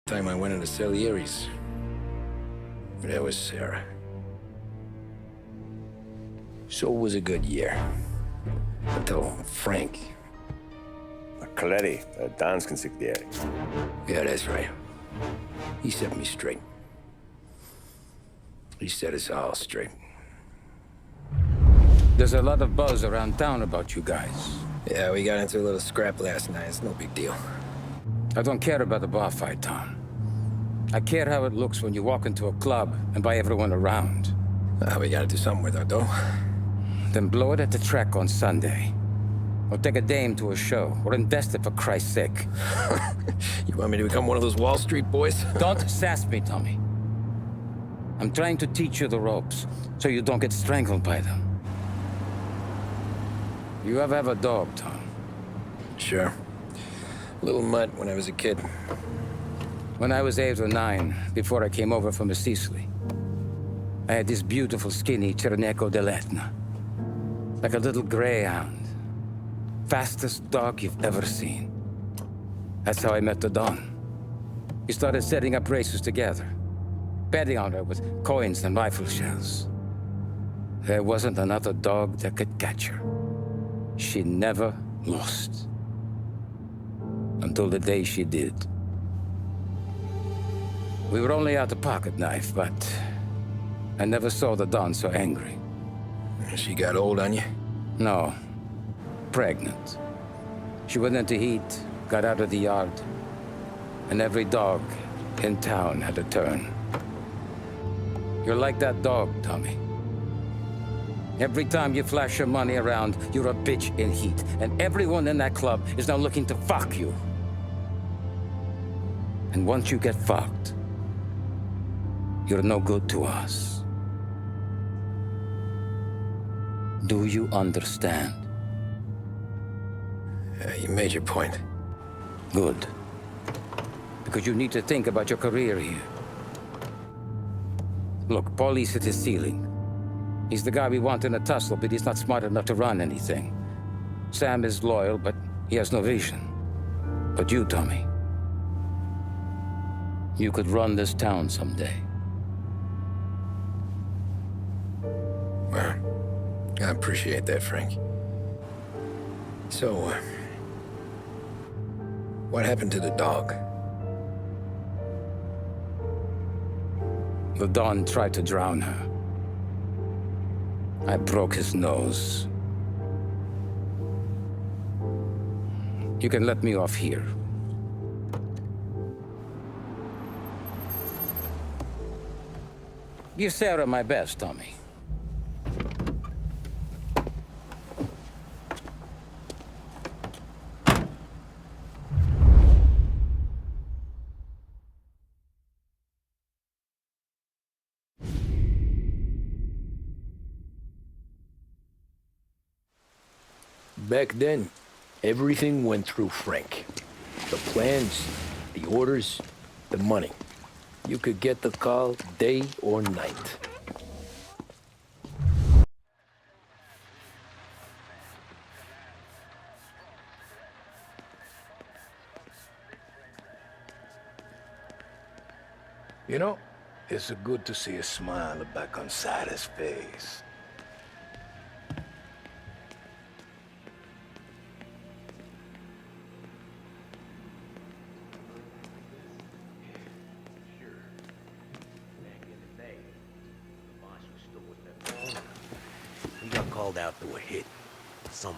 Time I went into Salieri's. There was Sarah. So it was a good year. Until Frank. Coletti, Don's consigliere. Yeah, that's right. He set me straight. He set us all straight. There's a lot of buzz around town about you guys. Yeah, we got into a little scrap last night. It's no big deal. I don't care about the bar fight, Tom. I care how it looks when you walk into a club and buy everyone around. We gotta do something with our dough. Then blow it at the track on Sunday. Or take a dame to a show, or invest it for Christ's sake. You want me to become one of those Wall Street boys? Don't sass me, Tommy. I'm trying to teach you the ropes, so you don't get strangled by them. You ever have a dog, Tom? Sure. Little mutt when I was a kid. When I was 8 or 9, before I came over from Sicily, I had this beautiful, skinny Cerneco dell'Etna. Like a little greyhound. Fastest dog you've ever seen. That's how I met the Don. We started setting up races together, betting on her with coins and rifle shells. There wasn't another dog that could catch her. She never lost. Until the day she did. We were only out a pocket knife, but I never saw the Don so angry. She got old on you? No. Pregnant. She went into heat, got out of the yard, and every dog in town had a turn. You're like that dog, Tommy. Every time you flash your money around, you're a bitch in heat, and everyone in that club is now looking to fuck you. And once you get fucked, you're no good to us. Do you understand? You made your point. Good. Because you need to think about your career here. Look, Paulie's at his ceiling. He's the guy we want in a tussle, but he's not smart enough to run anything. Sam is loyal, but he has no vision. But you, Tommy, you could run this town someday. Well, I appreciate that, Frank. So, what happened to the dog? The Don tried to drown her. I broke his nose. You can let me off here. Give Sarah my best, Tommy. Back then, everything went through Frank. The plans, the orders, the money. You could get the call day or night. You know, it's good to see a smile back on Silas' face. We got called out to a hit. Some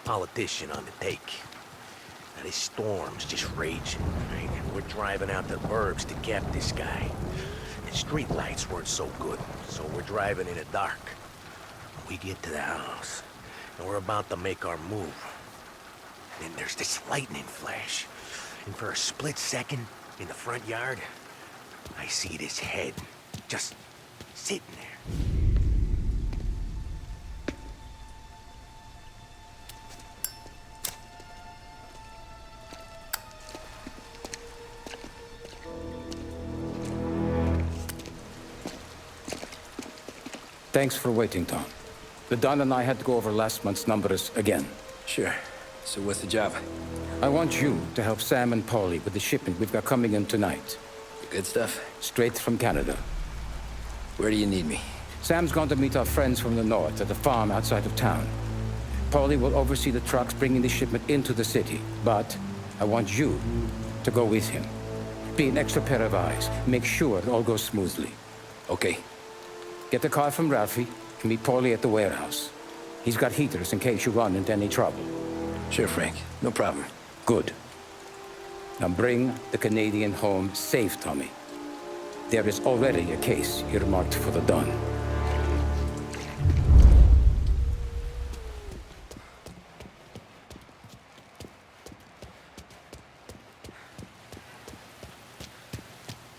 politician on the take. Now this storm's just raging, right? And we're driving out the burbs to cap this guy. The street lights weren't so good, so we're driving in the dark. We get to the house, and we're about to make our move. Then there's this lightning flash. And for a split second, in the front yard, I see this head just sitting there. Thanks for waiting, Tom. The Don and I had to go over last month's numbers again. Sure. So what's the job? I want you to help Sam and Paulie with the shipment we've got coming in tonight. Good stuff. Straight from Canada. Where do you need me? Sam's going to meet our friends from the north at the farm outside of town. Paulie will oversee the trucks bringing the shipment into the city, but I want you to go with him. Be an extra pair of eyes. Make sure it all goes smoothly. Okay. Get the car from Ralphie and meet Paulie at the warehouse. He's got heaters in case you run into any trouble. Sure, Frank. No problem. Good. Now bring the Canadian home safe, Tommy. There is already a case earmarked for the Don.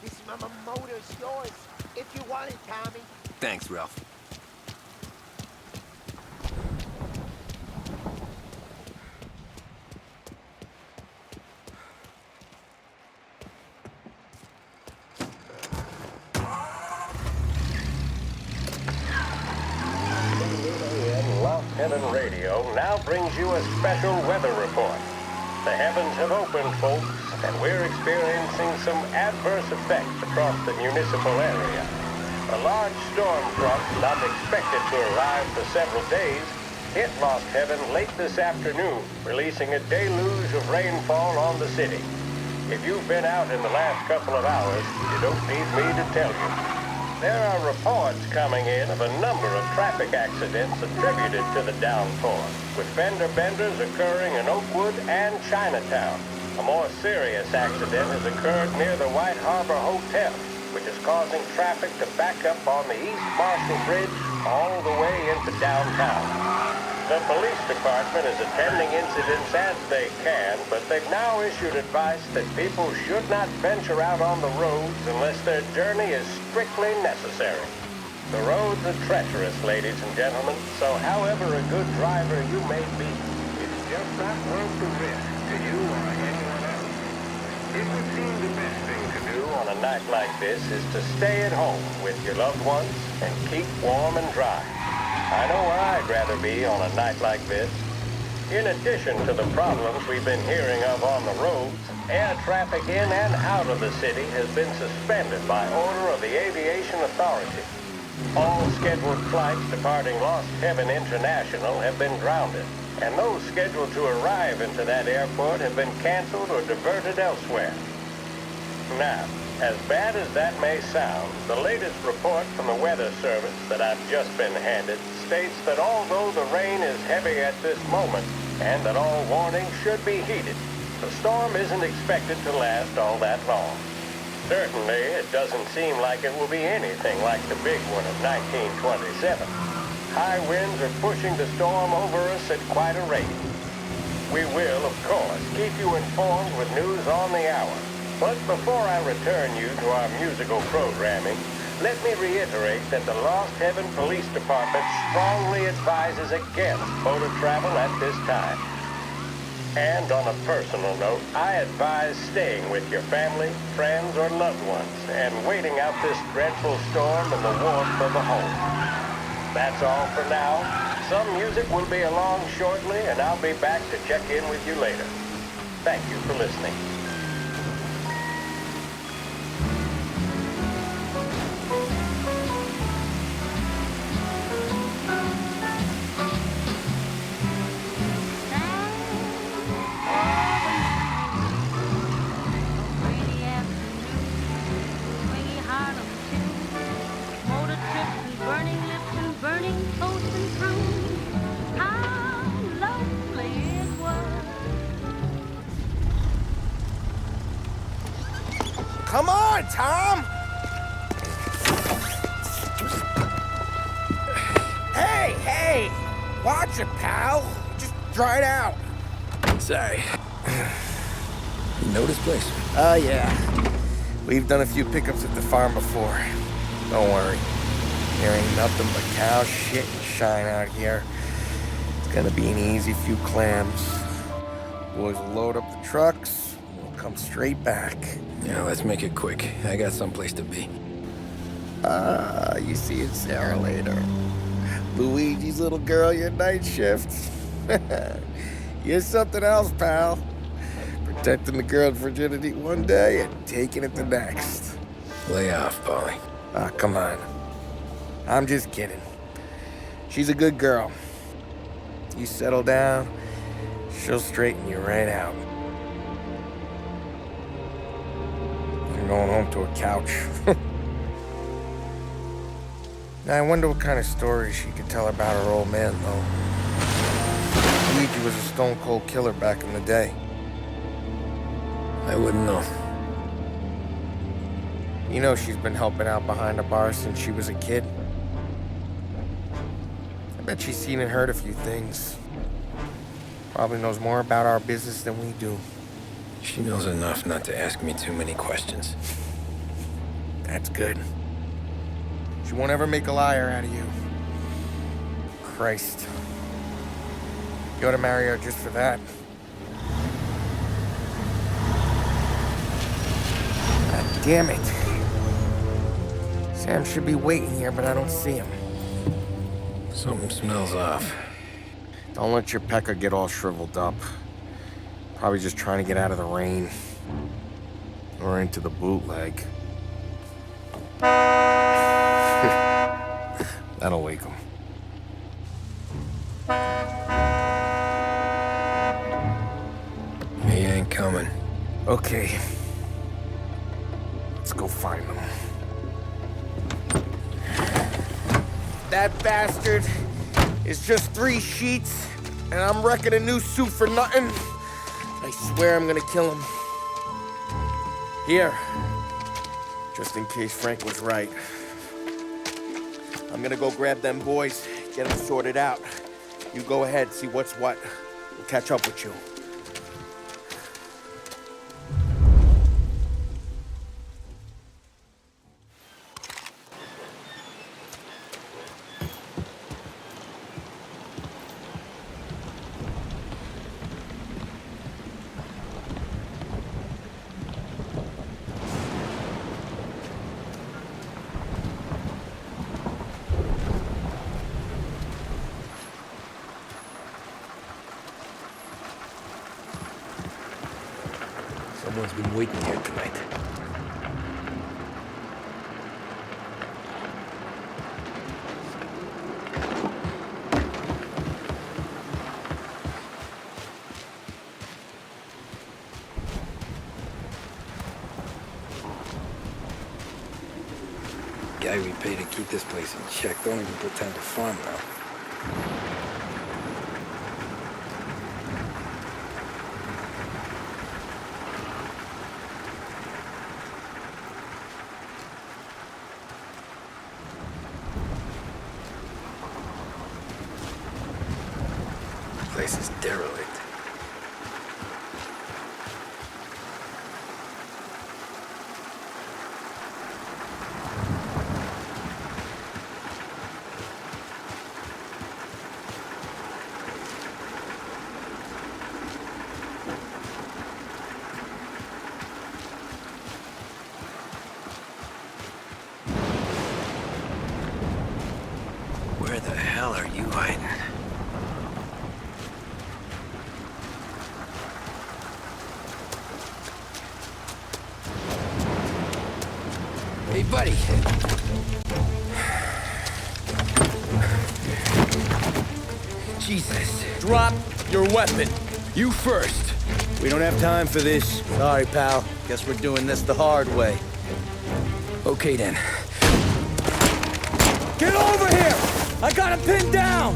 This motor's yours, if you want it, Tommy. Thanks, Ralph. Lost Heaven Radio now brings you a special weather report. The heavens have opened, folks, and we're experiencing some adverse effects across the municipal area. A large storm front, not expected to arrive for several days, hit Lost Heaven late this afternoon, releasing a deluge of rainfall on the city. If you've been out in the last couple of hours, you don't need me to tell you. There are reports coming in of a number of traffic accidents attributed to the downpour, with fender benders occurring in Oakwood and Chinatown. A more serious accident has occurred near the White Harbor Hotel, which is causing traffic to back up on the East Marshall Bridge all the way into downtown. The police department is attending incidents as they can, but they've now issued advice that people should not venture out on the roads unless their journey is strictly necessary. The roads are treacherous, ladies and gentlemen, so however a good driver you may be, it's just not worth the risk to you or anyone else. It would seem the best thing to do on a night like this is to stay at home with your loved ones and keep warm and dry. I know where I'd rather be on a night like this. In addition to the problems we've been hearing of on the roads, air traffic in and out of the city has been suspended by order of the Aviation Authority. All scheduled flights departing Lost Heaven International have been grounded, and those scheduled to arrive into that airport have been canceled or diverted elsewhere. Now, as bad as that may sound, the latest report from the Weather Service that I've just been handed states that although the rain is heavy at this moment, and that all warnings should be heeded, the storm isn't expected to last all that long. Certainly, it doesn't seem like it will be anything like the big one of 1927. High winds are pushing the storm over us at quite a rate. We will, of course, keep you informed with news on the hour. But before I return you to our musical programming, let me reiterate that the Lost Heaven Police Department strongly advises against motor travel at this time. And on a personal note, I advise staying with your family, friends, or loved ones and waiting out this dreadful storm in the warmth of a home. That's all for now. Some music will be along shortly, and I'll be back to check in with you later. Thank you for listening. Come on, Tom! Hey! Watch it, pal. Just dry it out. Sorry. You know this place? Yeah. We've done a few pickups at the farm before. Don't worry. There ain't nothing but cow shit and shine out here. It's gonna be an easy few clams. Boys will load up the trucks, and we'll come straight back. Yeah, let's make it quick. I got someplace to be. You see it, Sarah, later. Luigi's little girl, your night shift. You're something else, pal. Protecting the girl's virginity one day and taking it the next. Lay off, Polly. Ah, come on. I'm just kidding. She's a good girl. You settle down, she'll straighten you right out. I'm going home to a couch. Now, I wonder what kind of stories she could tell about her old man, though. Luigi was a stone-cold killer back in the day. I wouldn't know. You know she's been helping out behind the bar since she was a kid. I bet she's seen and heard a few things. Probably knows more about our business than we do. She knows enough not to ask me too many questions. That's good. She won't ever make a liar out of you. Christ. You ought to marry her just for that. God damn it. Sam should be waiting here, but I don't see him. Something smells off. Don't let your pecker get all shriveled up. Probably just trying to get out of the rain. Or into the bootleg. That'll wake him. He ain't coming. Okay. Let's go find him. That bastard is just 3 sheets, and I'm wrecking a new suit for nothing. I swear I'm gonna kill him. Here. Just in case Frank was right. I'm gonna go grab them boys, get them sorted out. You go ahead, see what's what. We'll catch up with you. Someone's been waiting here tonight. Guy we pay to keep this place in check don't even pretend to farm now. Place is derelict. Where the hell are you hiding? Hey, buddy. Jesus. Drop your weapon. You first. We don't have time for this. Sorry, pal. Guess we're doing this the hard way. Okay, then. Get over here! I got him pinned down!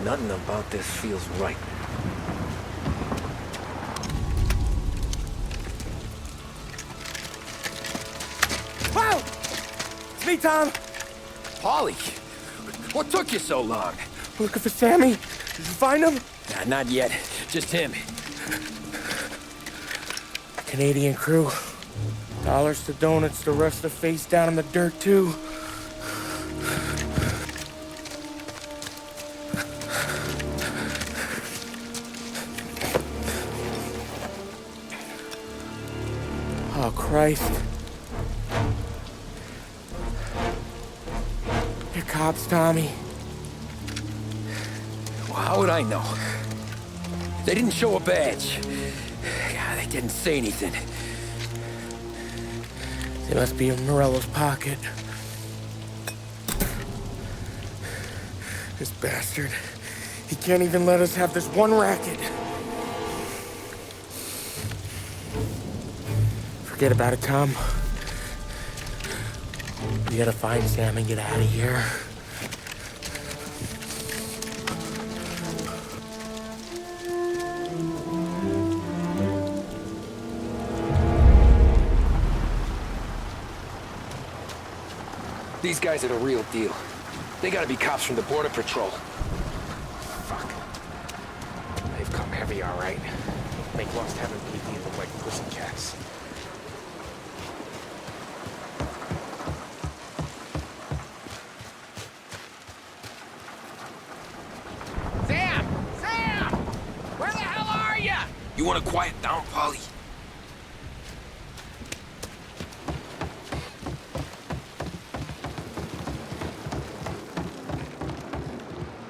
Nothing about this feels right. Wow! It's me, Tom. Polly, what took you so long? Looking for Sammy. Did you find him? Nah, not yet. Just him. Canadian crew. Dollars to donuts, the rest are face down in the dirt, too. Oh, Christ. They're cops, Tommy. Well, how would I know? They didn't show a badge. God, they didn't say anything. They must be in Morello's pocket. This bastard. He can't even let us have this one racket. Forget about it, Tom. We gotta find Sam and get out of here. These guys are the real deal. They gotta be cops from the Border Patrol. Fuck. They've come heavy, all right. Make lost heaven PD look like pussycats. Sam! Sam! Where the hell are ya? You wanna quiet down, Polly?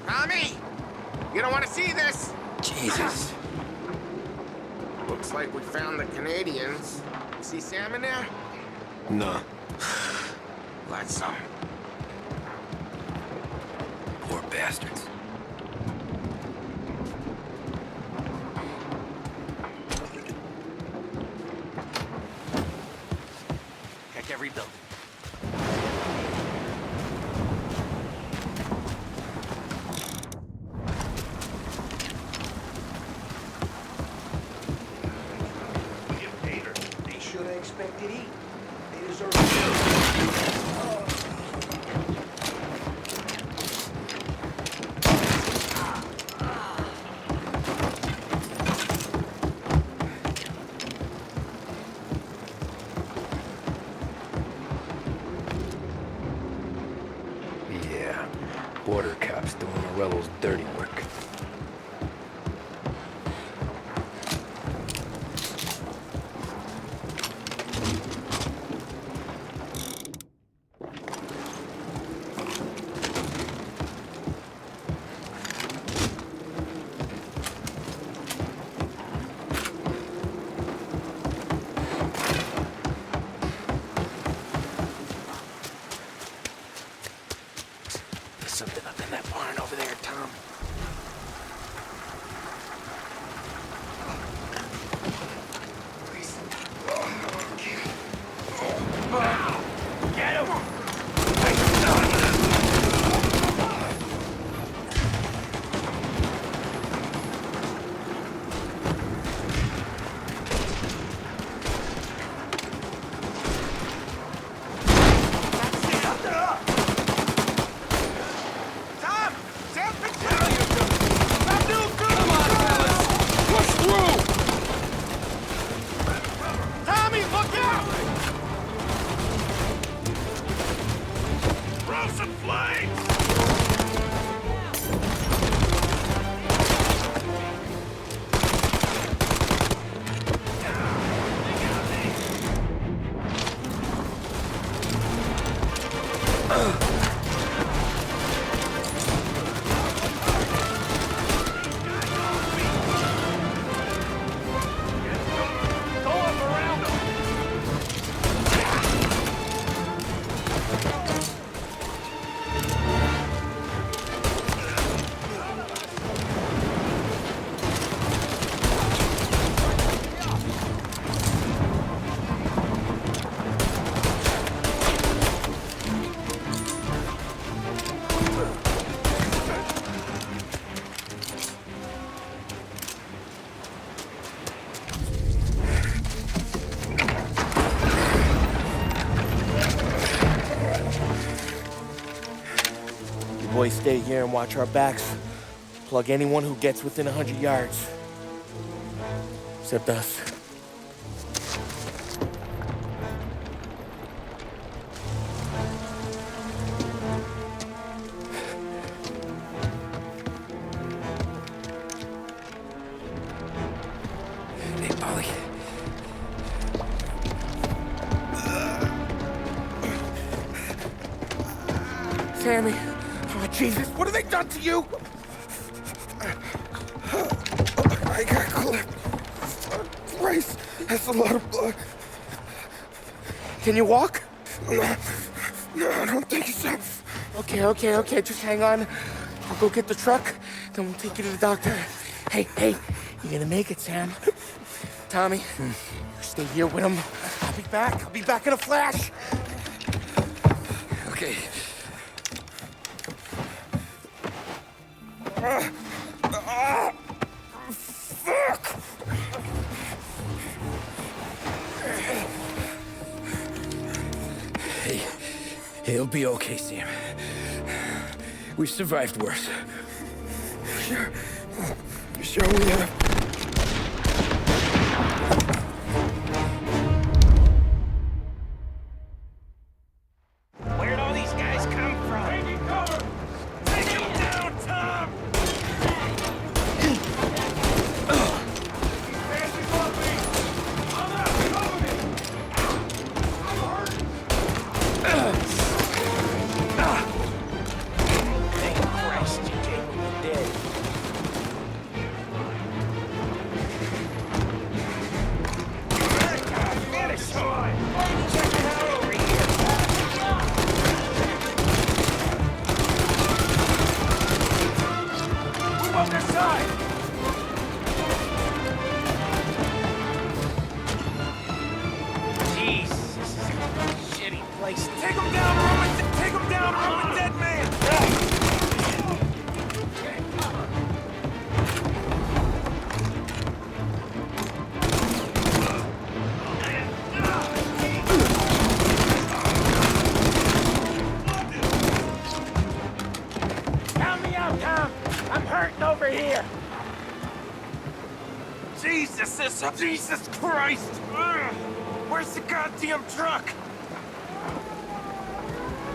Tommy! You don't want to see this! Jesus. Looks like we found the Canadians. See Sam in there? No. Let's Poor bastards. Check every building. They should have expected heat. They deserve Yeah. Border cops doing Morello's dirty work. There's something up in that barn over there, Tom. Get him! Tom! Sam's been killing you! Stop doing good! Come on, fellas! Push through! Tommy, look out! Throw some flames! Go up around them! boys stay here and watch our backs. Plug anyone who gets within 100 yards. Except us. Hey, Polly. Sammy. Oh, Jesus, what have they done to you? I got clipped. Christ, that's a lot of blood. Can you walk? No, I don't think so. Okay, just hang on. I'll go get the truck, then we'll take you to the doctor. Hey, you're gonna make it, Sam. Tommy, you stay here with him. I'll be back in a flash. Okay. Fuck! Hey, he'll be okay, Sam. We survived worse. Sure we have. Where'd all these guys come from? Taking cover! Take him down, Tom! Thank Christ you came when you did. Finish him! Check it out over here! Move on this side! Jesus, this is a shitty place. Take him down, Roman dead man! Count me out, Tom! I'm hurting over here! Jesus Christ! Ugh. Where's the goddamn truck?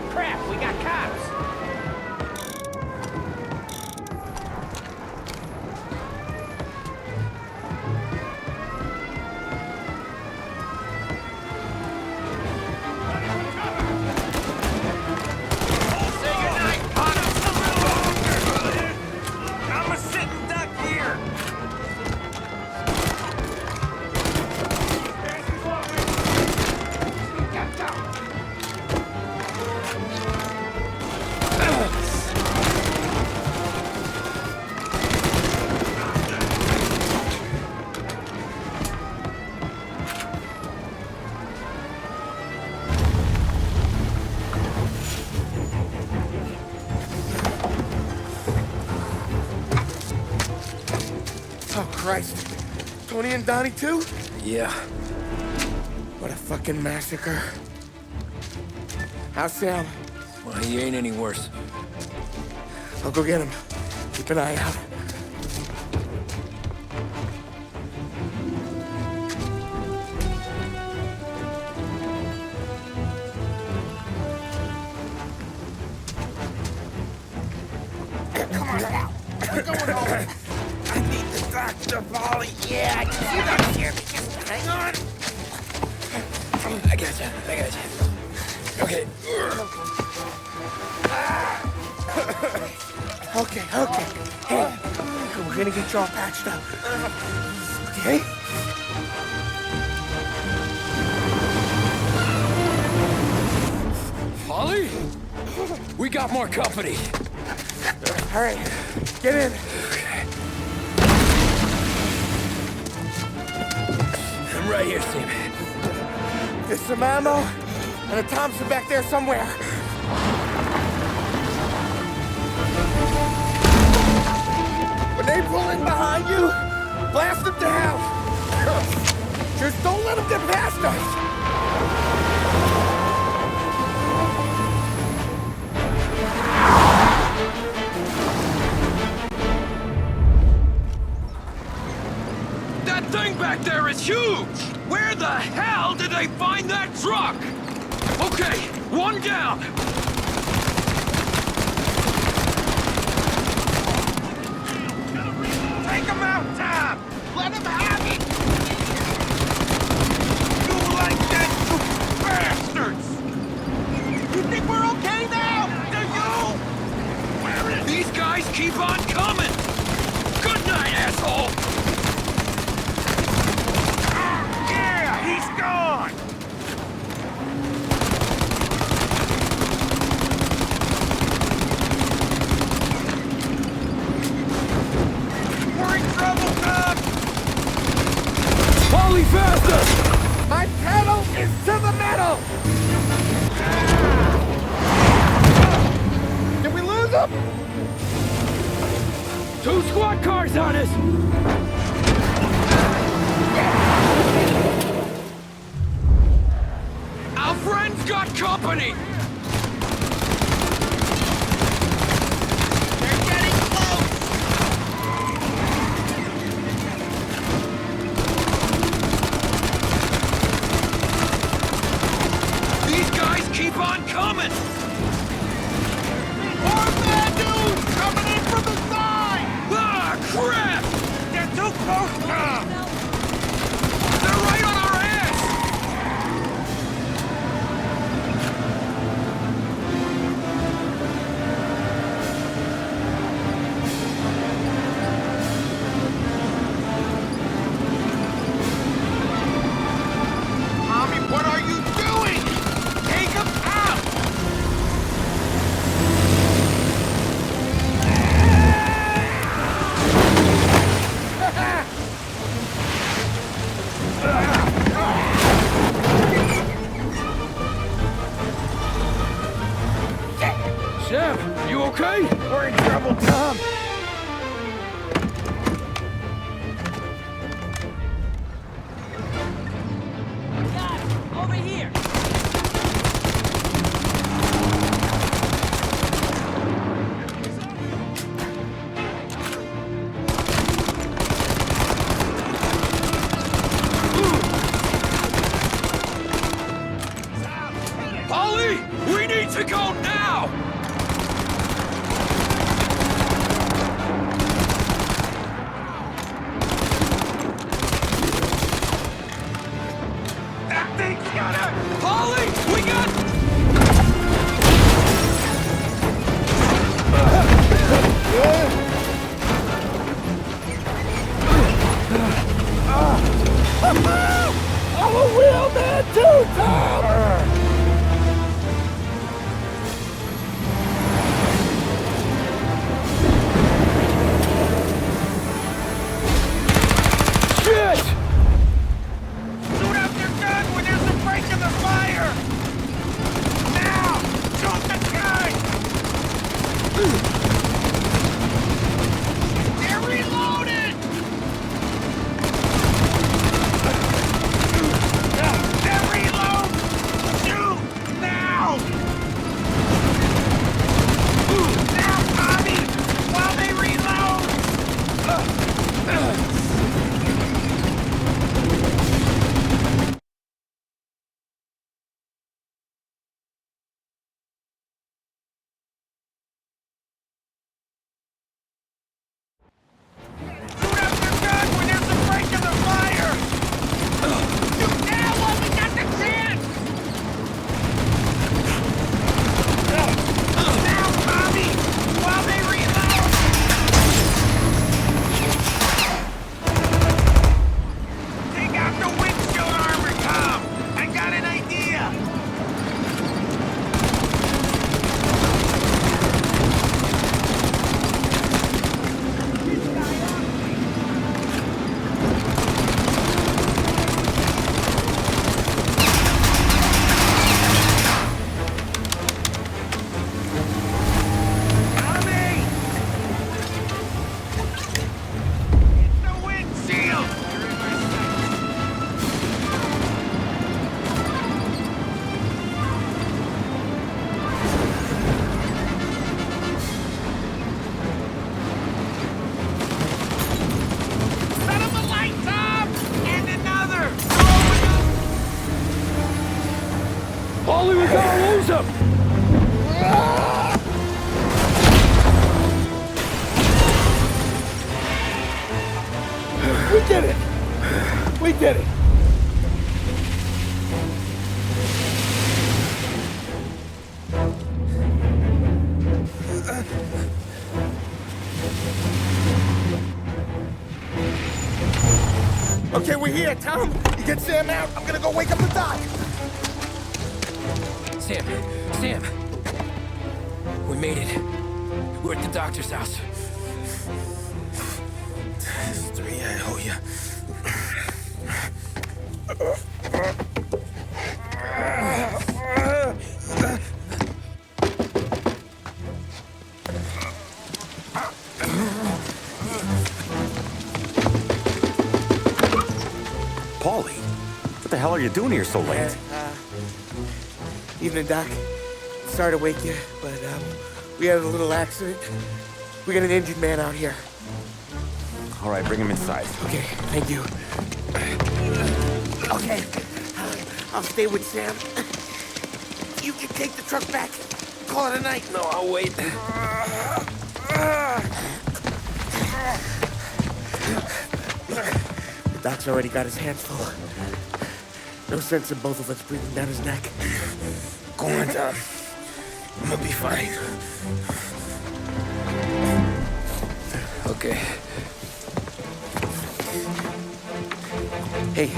Crap, we got cops! Say goodnight, Potter! I'm a sitting duck here! Oh, Christ. Tony and Donnie, too? Yeah. What a fucking massacre. How's Sam? Well, he ain't any worse. I'll go get him. Keep an eye out. Come on now. We're going home. I need the doctor, Polly. Yeah, you got here. Just hang on. I gotcha. Okay. Okay. Hey, we're gonna get you all patched up. Okay? Polly? We got more company. All right, get in. I'm right here, Sam. There's some ammo and a Thompson back there somewhere. When they pull in behind you, blast them to hell. Just don't let them get past us. say find that truck! Okay, one down! Take him out, Tom! Let him have it! You like that, you bastards! You think we're okay now? Do you? Where is These guys keep on coming! Good night, asshole! Yeah, he's gone! We're in trouble, Tom! Polly, faster! My pedal is to the metal! Did we lose him? 2 squad cars on us! Our friends got company! They're getting close! These guys keep on coming! More bad news coming in from the side! Ah, crap! They're too close, Tom! They're right on our ass! Tommy, what are you doing? Take him out! Sam, you okay? We're in trouble, Tom! Over here! Polly, we need to go now! That thing's gonna... Polly, we got... I'm a real man too, Tom! Shit! Shoot out your gun when there's a break in the fire! Now! Shoot the guy! They're reloaded! They're reloaded! Paulie, we're gonna lose him! We did it! We did it! Okay, we're here, Tom. You get Sam out. I'm gonna go wake up the doc. Sam! We made it. We're at the doctor's house. This is 3, I owe you. Paulie, what the hell are you doing here so late? Evening, Doc. Sorry to wake you, but we had a little accident. We got an injured man out here. All right, bring him inside. Okay, thank you. Okay, I'll stay with Sam. You can take the truck back. Call it a night. No, I'll wait. The doc's already got his hands full. No sense in both of us breathing down his neck. Go on, Tom. I'm gonna be fine. Okay. Hey,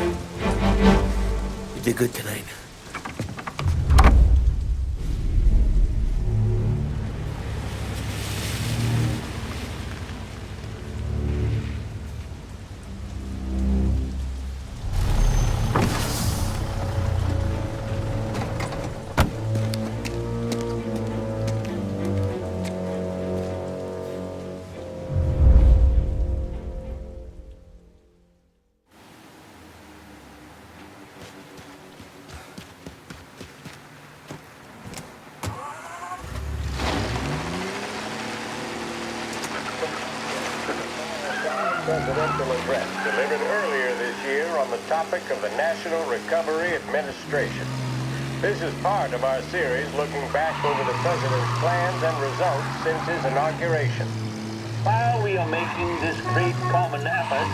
you did good tonight. Presidential address delivered earlier this year on the topic of the National Recovery Administration. This is part of our series looking back over the president's plans and results since his inauguration. While we are making this great common effort,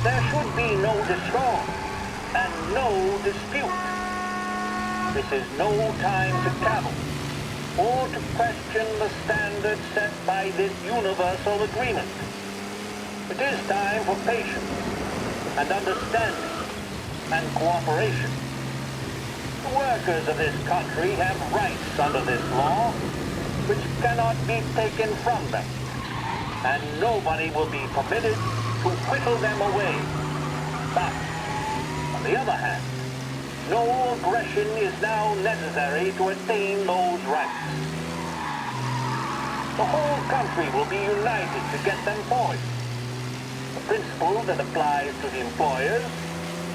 there should be no discord and no dispute. This is no time to cavil or to question the standards set by this universal agreement. It is time for patience and understanding and cooperation. The workers of this country have rights under this law which cannot be taken from them, and nobody will be permitted to whittle them away. But, on the other hand, no aggression is now necessary to attain those rights. The whole country will be united to get them forward. The principle that applies to the employers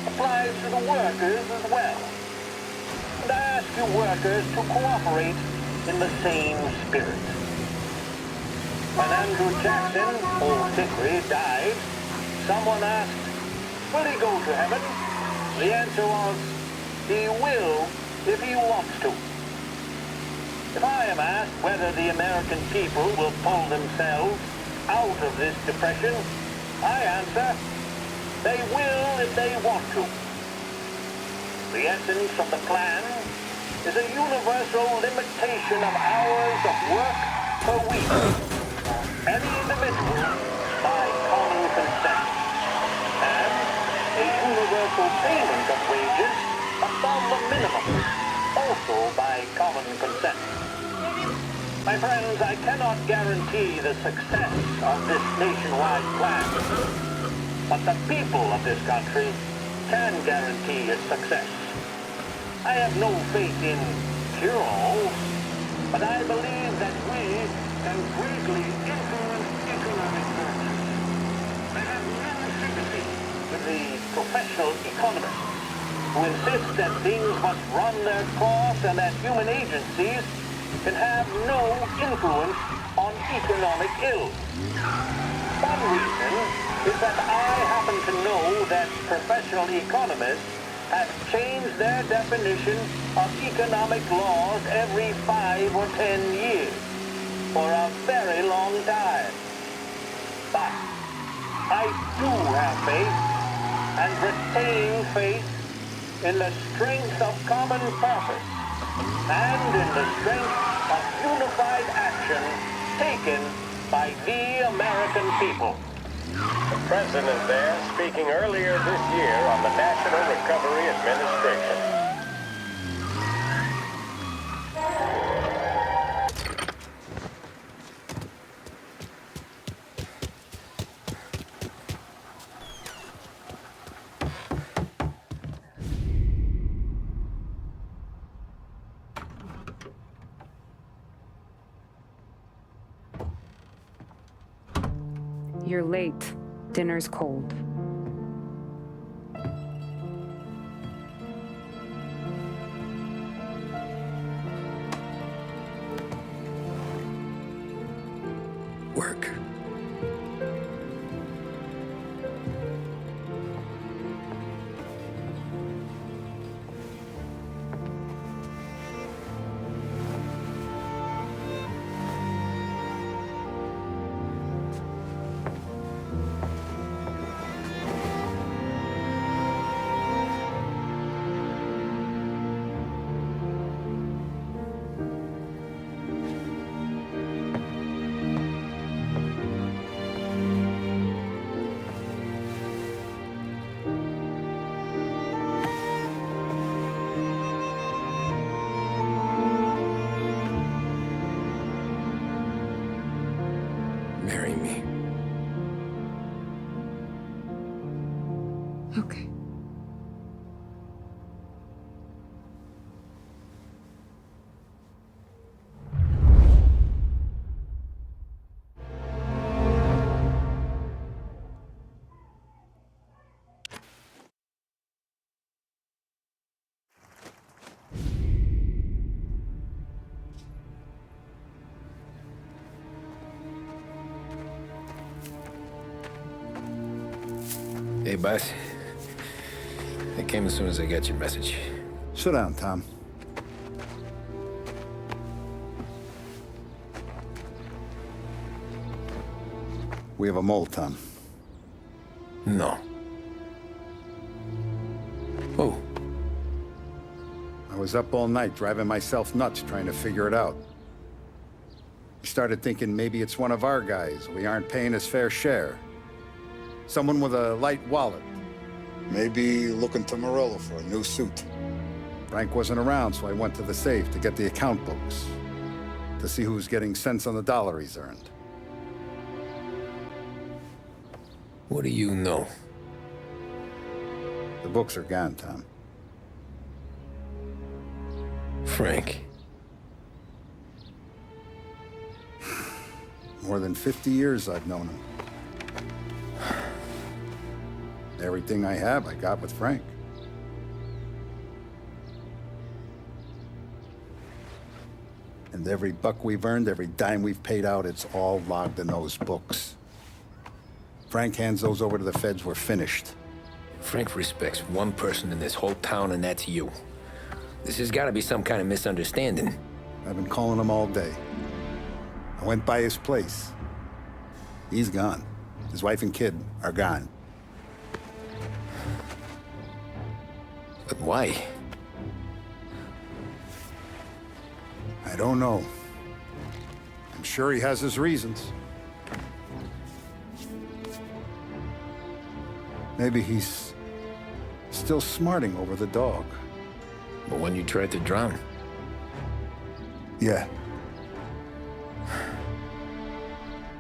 applies to the workers as well. And I ask you workers to cooperate in the same spirit. When Andrew Jackson, old Hickory, died, someone asked, will he go to heaven? The answer was, he will if he wants to. If I am asked whether the American people will pull themselves out of this depression, I answer, they will if they want to. The essence of the plan is a universal limitation of hours of work per week. Any individual by common consent. And a universal payment of wages above the minimum, also by common consent. My friends, I cannot guarantee the success of this nationwide plan, but the people of this country can guarantee its success. I have no faith in cure-alls, but I believe that we can greatly influence economic forces. I have no sympathy with the professional economists who insist that things must run their course and that human agencies can have no influence on economic ills. One reason is that I happen to know that professional economists has changed their definition of economic laws every 5 or 10 years for a very long time. But I do have faith and retain faith in the strength of common purpose and in the strength of unified action taken by the American people. The president there speaking earlier this year on the National Recovery Administration. You're late. Dinner's cold. Work. Marry me. Okay. Hey, boss. I came as soon as I got your message. Sit down, Tom. We have a mole, Tom. No. Oh. I was up all night driving myself nuts trying to figure it out. I started thinking maybe it's one of our guys. We aren't paying his fair share. Someone with a light wallet. Maybe looking to Morello for a new suit. Frank wasn't around, so I went to the safe to get the account books. To see who's getting cents on the dollar he's earned. What do you know? The books are gone, Tom. Frank. More than 50 years I've known him. Everything I have, I got with Frank. And every buck we've earned, every dime we've paid out, it's all logged in those books. Frank hands those over to the feds, we're finished. Frank respects one person in this whole town, and that's you. This has got to be some kind of misunderstanding. I've been calling him all day. I went by his place. He's gone. His wife and kid are gone. But why? I don't know. I'm sure he has his reasons. Maybe he's still smarting over the dog. But when you tried to drown? Yeah.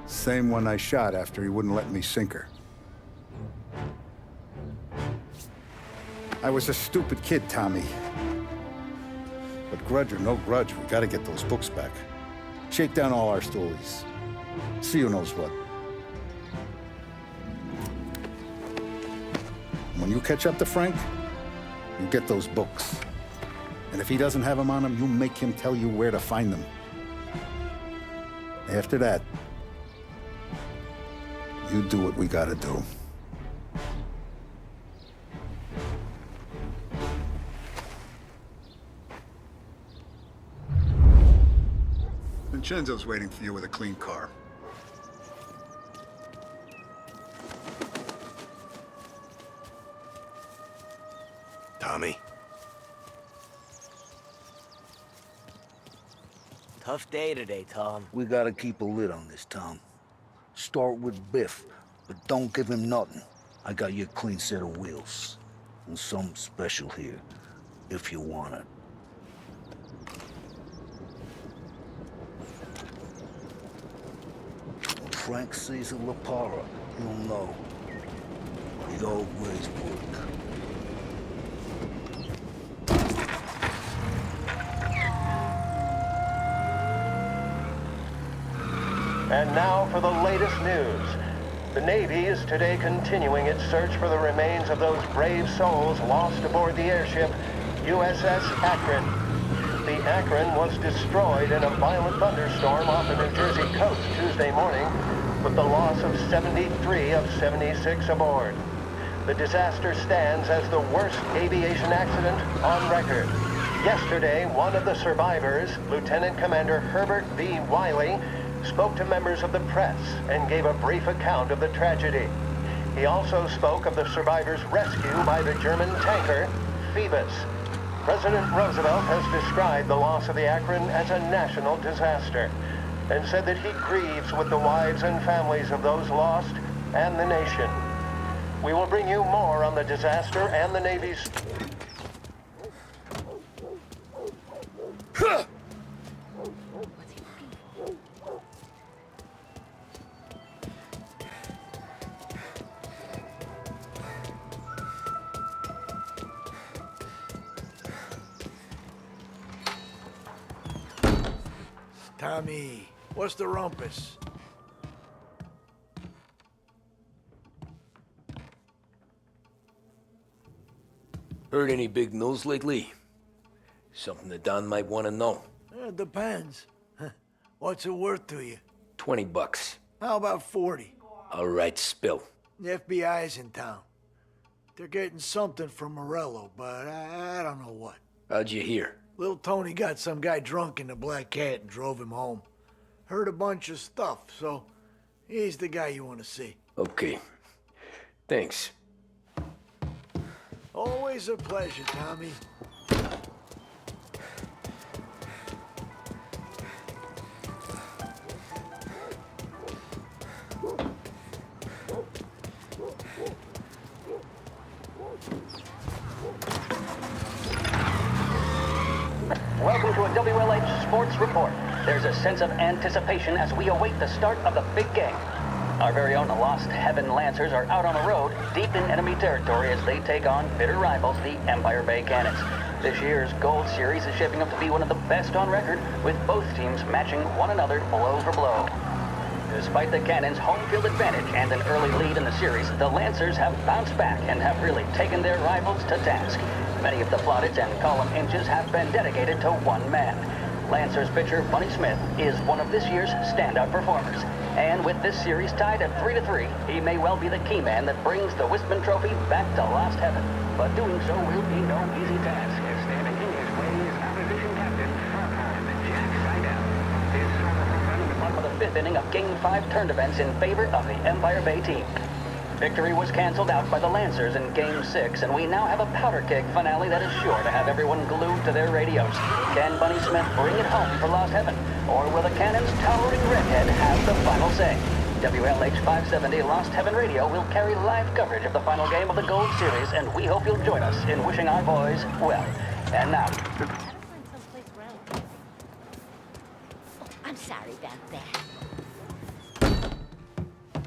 Same one I shot after he wouldn't let me sink her. I was a stupid kid, Tommy. But grudge or no grudge, we gotta get those books back. Shake down all our stories. See who knows what. When you catch up to Frank, you get those books. And if he doesn't have them on him, you make him tell you where to find them. After that, you do what we gotta do. Vincenzo's waiting for you with a clean car. Tommy. Tough day today, Tom. We gotta keep a lid on this, Tom. Start with Biff, but don't give him nothing. I got you a clean set of wheels. And something special here, if you want it. When Frank sees a La Parra, he'll know. It always works. And now for the latest news. The Navy is today continuing its search for the remains of those brave souls lost aboard the airship USS Akron. The Akron was destroyed in a violent thunderstorm off the New Jersey coast Tuesday morning, with the loss of 73 of 76 aboard. The disaster stands as the worst aviation accident on record. Yesterday, one of the survivors, Lieutenant Commander Herbert V. Wiley, spoke to members of the press and gave a brief account of the tragedy. He also spoke of the survivors' rescue by the German tanker, Phoebus. President Roosevelt has described the loss of the Akron as a national disaster and said that he grieves with the wives and families of those lost and the nation. We will bring you more on the disaster and the Navy's... Tommy, what's the rumpus? Heard any big news lately? Something that Don might want to know. It depends. What's it worth to you? $20. How about 40? All right, spill. The FBI's in town. They're getting something from Morello, but I don't know what. How'd you hear? Little Tony got some guy drunk in the Black Cat and drove him home. Heard a bunch of stuff, so he's the guy you want to see. Okay. Thanks. Always a pleasure, Tommy. Welcome to a WLH Sports Report. There's a sense of anticipation as we await the start of the big game. Our very own Lost Heaven Lancers are out on the road, deep in enemy territory as they take on bitter rivals, the Empire Bay Cannons. This year's Gold Series is shaping up to be one of the best on record, with both teams matching one another blow for blow. Despite the Cannons' home field advantage and an early lead in the series, the Lancers have bounced back and have really taken their rivals to task. Many of the plaudits and column inches have been dedicated to one man. Lancers pitcher Bunny Smith is one of this year's standout performers. And with this series tied at 3-3, he may well be the key man that brings the Wistman Trophy back to Lost Heaven. But doing so will be no easy task, as standing in his way is opposition captain, Farhan Jack Seidel. His solo home run in the bottom of the fifth inning of Game 5 turned events in favor of the Empire Bay team. Victory was canceled out by the Lancers in Game 6, and we now have a powder keg finale that is sure to have everyone glued to their radios. Can Bunny Smith bring it home for Lost Heaven, or will the Cannon's towering redhead have the final say? WLH 570 Lost Heaven Radio will carry live coverage of the final game of the Gold Series, and we hope you'll join us in wishing our boys well. And now... I'm sorry about that.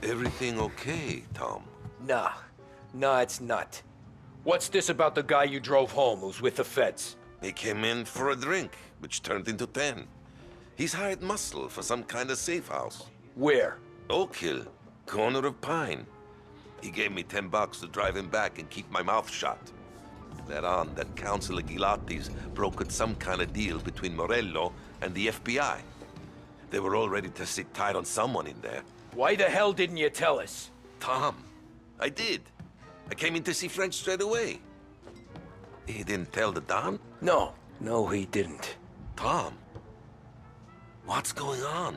Everything okay, Tom? Nah. Nah, it's not. What's this about the guy you drove home who's with the feds? He came in for a drink, which turned into 10. He's hired muscle for some kind of safe house. Where? Oak Hill, corner of Pine. He gave me $10 to drive him back and keep my mouth shut. Later on, that Councilor Gilatti's brokered some kind of deal between Morello and the FBI. They were all ready to sit tight on someone in there. Why the hell didn't you tell us? Tom, I did. I came in to see Frank straight away. He didn't tell the Don? No, he didn't. Tom, What's going on?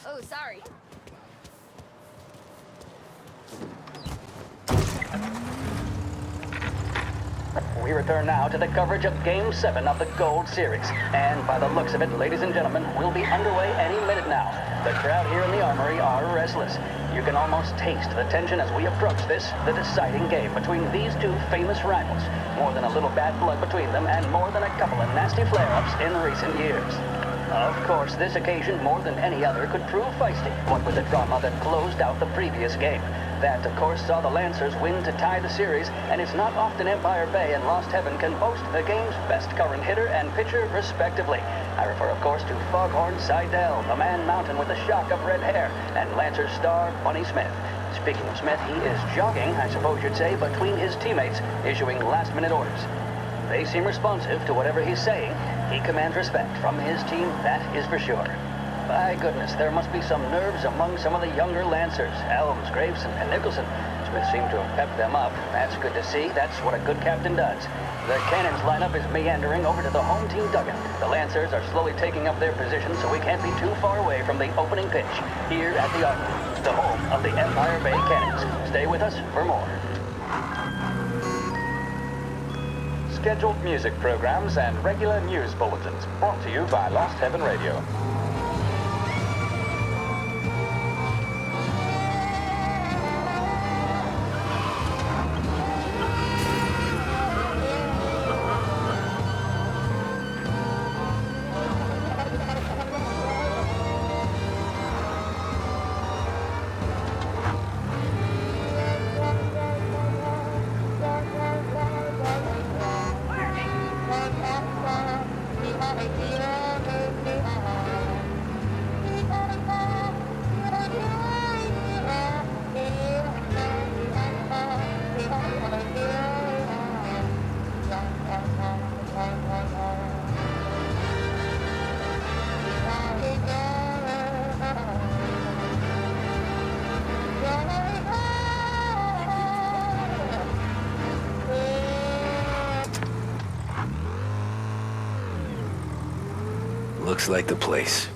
Oh, sorry. We return now to the coverage of Game 7 of the Gold Series. And by the looks of it, ladies and gentlemen, we'll be underway any minute now. The crowd here in the Armory are restless. You can almost taste the tension as we approach this, the deciding game between these two famous rivals. More than a little bad blood between them, and more than a couple of nasty flare-ups in recent years. Of course, this occasion, more than any other, could prove feisty, what with the drama that closed out the previous game. That, of course, saw the Lancers win to tie the series, and it's not often Empire Bay and Lost Heaven can boast the game's best current hitter and pitcher, respectively. I refer, of course, to Foghorn Seidel, the man mountain with the shock of red hair, and Lancers star Bunny Smith. Speaking of Smith, he is jogging, I suppose you'd say, between his teammates, issuing last-minute orders. They seem responsive to whatever he's saying. He commands respect from his team, that is for sure. By goodness, there must be some nerves among some of the younger Lancers. Elms, Grayson, and Nicholson. Smith seemed to have pepped them up. That's good to see. That's what a good captain does. The Cannons lineup is meandering over to the home team dugout. The Lancers are slowly taking up their position, so we can't be too far away from the opening pitch here at the Armory, the home of the Empire Bay Cannons. Stay with us for more. Scheduled music programs and regular news bulletins brought to you by Lost Heaven Radio. Looks like the place.